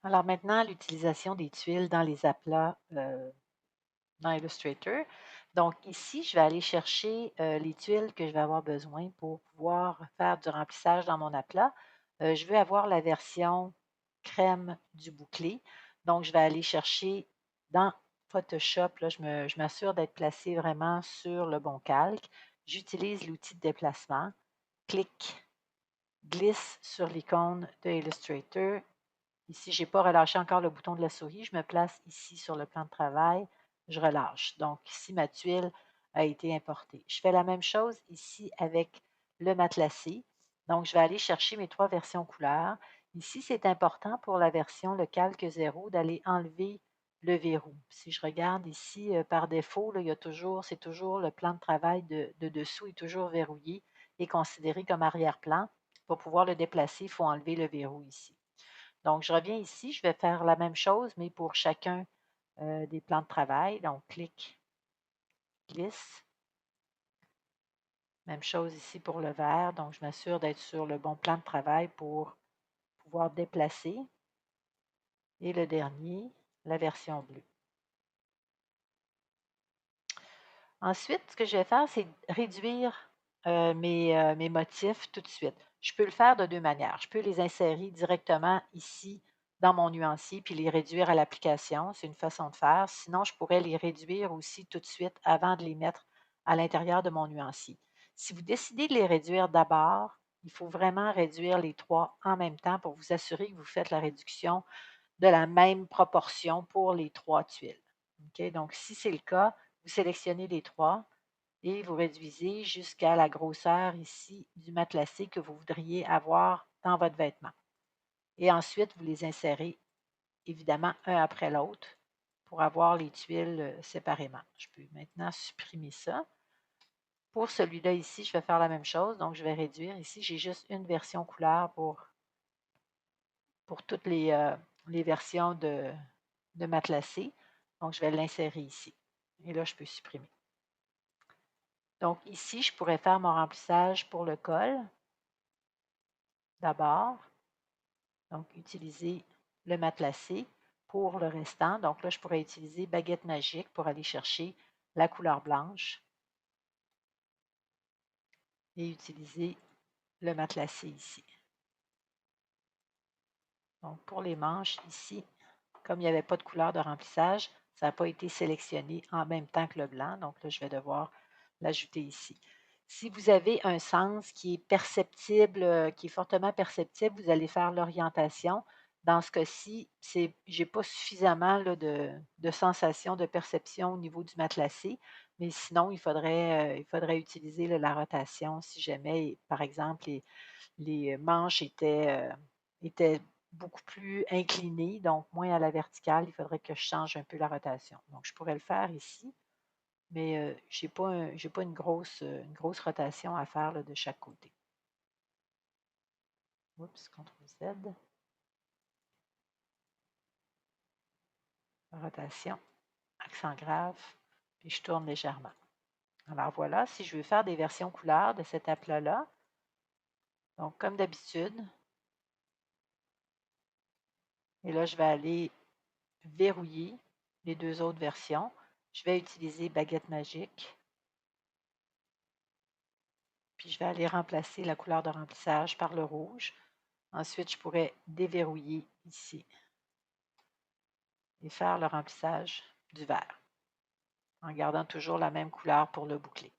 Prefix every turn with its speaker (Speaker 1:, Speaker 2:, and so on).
Speaker 1: Alors maintenant, l'utilisation des tuiles dans les aplats dans Illustrator. Donc ici, je vais aller chercher les tuiles que je vais avoir besoin pour pouvoir faire du remplissage dans mon aplat. Je veux avoir la version crème du bouclé. Donc, je vais aller chercher dans Photoshop, là, je m'assure d'être placé vraiment sur le bon calque. J'utilise l'outil de déplacement. Clic, glisse sur l'icône de Illustrator. Ici, je n'ai pas relâché encore le bouton de la souris. Je me place ici sur le plan de travail. Je relâche. Donc, ici, ma tuile a été importée. Je fais la même chose ici avec le matelassé. Donc, je vais aller chercher mes 3 versions couleurs. Ici, c'est important pour la version le calque 0 d'aller enlever le verrou. Si je regarde ici, par défaut, là, c'est toujours le plan de travail de dessous est toujours verrouillé et considéré comme arrière-plan. Pour pouvoir le déplacer, il faut enlever le verrou ici. Donc, je reviens ici, je vais faire la même chose, mais pour chacun des plans de travail. Donc, clic, glisse. Même chose ici pour le vert. Donc, je m'assure d'être sur le bon plan de travail pour pouvoir déplacer. Et le dernier, la version bleue. Ensuite, ce que je vais faire, c'est réduire mes motifs tout de suite. Je peux le faire de 2 manières. Je peux les insérer directement ici dans mon nuancier puis les réduire à l'application. C'est une façon de faire. Sinon, je pourrais les réduire aussi tout de suite avant de les mettre à l'intérieur de mon nuancier. Si vous décidez de les réduire d'abord, il faut vraiment réduire les 3 en même temps pour vous assurer que vous faites la réduction de la même proportion pour les 3 tuiles. OK? Donc, si c'est le cas, vous sélectionnez les 3 et vous réduisez jusqu'à la grosseur ici du matelassé que vous voudriez avoir dans votre vêtement. Et ensuite, vous les insérez évidemment un après l'autre pour avoir les tuiles séparément. Je peux maintenant supprimer ça. Pour celui-là ici, je vais faire la même chose. Donc, je vais réduire. Ici, j'ai juste une version couleur pour toutes les versions de matelassé. Donc, je vais l'insérer ici. Et là, je peux supprimer. Donc, ici, je pourrais faire mon remplissage pour le col d'abord. Donc, utiliser le matelassé pour le restant. Donc là, je pourrais utiliser baguette magique pour aller chercher la couleur blanche et utiliser le matelassé ici. Donc, pour les manches, ici, comme il n'y avait pas de couleur de remplissage, ça n'a pas été sélectionné en même temps que le blanc. Donc là, je vais devoir l'ajouter ici. Si vous avez un sens qui est perceptible, qui est fortement perceptible, vous allez faire l'orientation. Dans ce cas-ci, je n'ai pas suffisamment là, de sensation, de perception au niveau du matelassé, mais sinon, il faudrait utiliser là, la rotation si jamais, par exemple, les manches étaient beaucoup plus inclinées, donc moins à la verticale. Il faudrait que je change un peu la rotation. Donc, je pourrais le faire ici, mais je n'ai pas une grosse rotation à faire là, de chaque côté. Oups, CTRL Z. Rotation, accent grave, puis je tourne légèrement. Alors voilà, si je veux faire des versions couleurs de cet aplat-là, donc comme d'habitude, et là, je vais aller verrouiller les 2 autres versions. Je vais utiliser baguette magique. Puis je vais aller remplacer la couleur de remplissage par le rouge. Ensuite, je pourrais déverrouiller ici et faire le remplissage du vert en gardant toujours la même couleur pour le boucler.